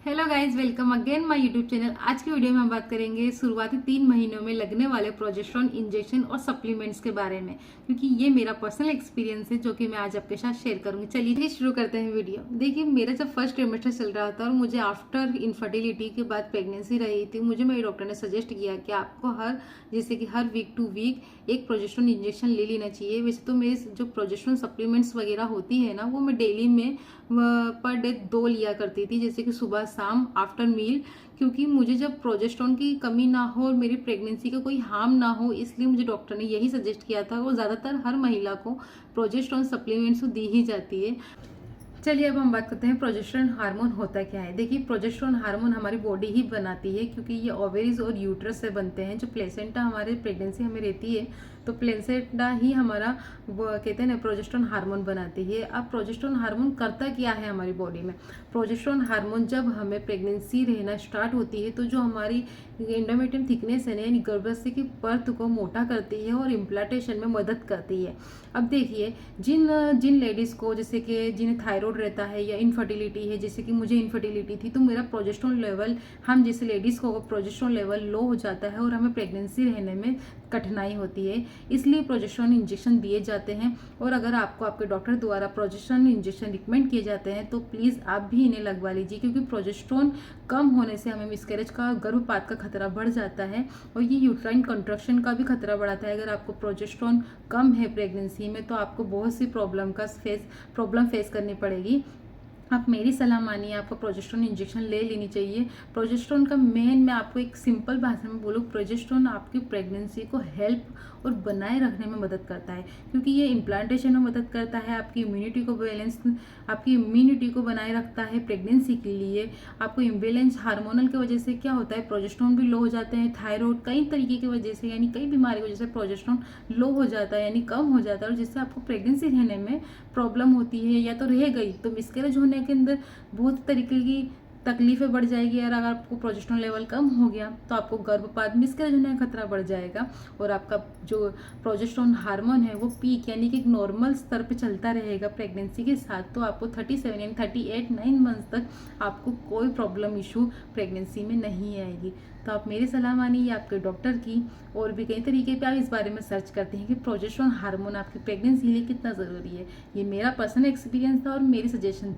Hello guys, welcome again my YouTube channel. आज की video में हम बात करेंगे शुरुआती 3 महीनों में लगने वाले प्रोजेस्टेरोन इंजेक्शन और सप्लीमेंट्स के बारे में, क्योंकि ये मेरा पर्सनल एक्सपीरियंस है जो कि मैं आज आपके साथ शेयर करूंगी। चलिए शुरू करते हैं वीडियो। देखिए, मेरा जब फर्स्ट ट्रिमेस्टर चल रहा था और मुझे आफ्टर इनफर्टिलिटी के बाद प्रेगनेंसी रही थी, मुझे मेरे डॉक्टर ने सजेस्ट किया कि आपको जैसे कि हर वीक टू वीक एक प्रोजेस्टेरोन इंजेक्शन ले लेना चाहिए। वैसे तो मेरे जो प्रोजेस्टेरोन सप्लीमेंट्स वगैरह होती है ना, वो मैं डेली में पर डे 2 लिया करती थी, जैसे कि सुबह शाम आफ्टर मील, क्योंकि मुझे जब प्रोजेस्टेरोन की कमी ना हो और मेरी प्रेगनेंसी का कोई हार्म ना हो, इसलिए मुझे डॉक्टर ने यही सजेस्ट किया था। और ज़्यादातर हर महिला को प्रोजेस्टेरोन सप्लीमेंट्स तो दी ही जाती है। चलिए अब हम बात करते हैं प्रोजेस्टेरोन हार्मोन होता क्या है। देखिए, प्रोजेस्टेरोन हार्मोन हमारी बॉडी ही बनाती है, क्योंकि ये ओवेरीज और यूट्रस से बनते हैं। जो प्लेसेंटा हमारे प्रेगनेंसी हमें रहती है, तो प्लेसेंटा ही हमारा वो कहते हैं ना प्रोजेस्टेरोन हार्मोन बनाती है। अब प्रोजेस्टेरोन हार्मोन करता क्या है हमारी बॉडी में? प्रोजेस्टेरोन हार्मोन जब हमें प्रेगनेंसी रहना स्टार्ट होती है, तो जो हमारी एंडोमेट्रियम थिकनेस है यानी गर्भाशय की परत को मोटा करती है और इम्प्लांटेशन में मदद करती है। अब देखिए, जिन जिन लेडीज़ को, जैसे कि जिन्हें थायराइड रहता है या इनफर्टिलिटी है, जैसे कि मुझे इनफर्टिलिटी थी, तो मेरा प्रोजेस्टेरोन लेवल, हम जैसे लेडीज़ को प्रोजेस्टेरोन लेवल लो हो जाता है और हमें प्रेगनेंसी रहने में कठिनाई होती है, इसलिए प्रोजेस्टेरोन इंजेक्शन दिए जाते हैं। और अगर आपको आपके डॉक्टर द्वारा प्रोजेस्टेरोन इंजेक्शन रिकमेंड किए जाते हैं, तो प्लीज़ आप भी इन्हें लगवा लीजिए, क्योंकि प्रोजेस्टेरोन कम होने से हमें मिसकैरेज का, गर्भपात का खतरा बढ़ जाता है और ये यूट्राइन कंट्रक्शन का भी खतरा बढ़ाता है। अगर आपको प्रोजेस्टेरोन कम है प्रेगनेंसी में, तो आपको बहुत सी प्रॉब्लम फेस करनी पड़ेगी। आप मेरी सलाह मानिए, आपको प्रोजेस्टेरोन इंजेक्शन ले लेनी चाहिए। प्रोजेस्टेरोन का मैं आपको एक सिंपल भाषा में बोलूँ, प्रोजेस्टेरोन आपकी प्रेगनेंसी को हेल्प और बनाए रखने में मदद करता है, क्योंकि ये इम्प्लांटेशन में मदद करता है, आपकी इम्यूनिटी को बनाए रखता है प्रेगनेंसी के लिए। आपको इम्बेलेंस हार्मोनल की वजह से क्या होता है, प्रोजेस्टेरोन भी लो हो जाते हैं, थायराइड कई तरीके की वजह से, यानी कई बीमारी की वजह से प्रोजेस्टेरोन लो हो जाता है, यानी कम हो जाता है, और जिससे आपको प्रेगनेंसी रहने में प्रॉब्लम होती है, या तो रह गई तो मिसकैरेज होने के अंदर बहुत तरीके की तकलीफें बढ़ जाएगी। और अगर आपको प्रोजेस्टेरोन लेवल कम हो गया, तो आपको गर्भपात, मिसकैरेज होने का खतरा बढ़ जाएगा। और आपका जो प्रोजेस्टेरोन हार्मोन है वो पीक यानी कि एक नॉर्मल स्तर पे चलता रहेगा प्रेगनेंसी के साथ, तो आपको 37 यानी 38 9 मंथ्स तक आपको कोई प्रॉब्लम इशू प्रेगनेंसी में नहीं आएगी। तो आप मेरी सलाह मानिए आपके डॉक्टर की। और भी कई तरीके पे आप इस बारे में सर्च करते हैं कि प्रोजेस्टेरोन हार्मोन आपकी प्रेगनेंसी के लिए कितना ज़रूरी है। ये मेरा पर्सनल एक्सपीरियंस था और मेरी सजेशन थी।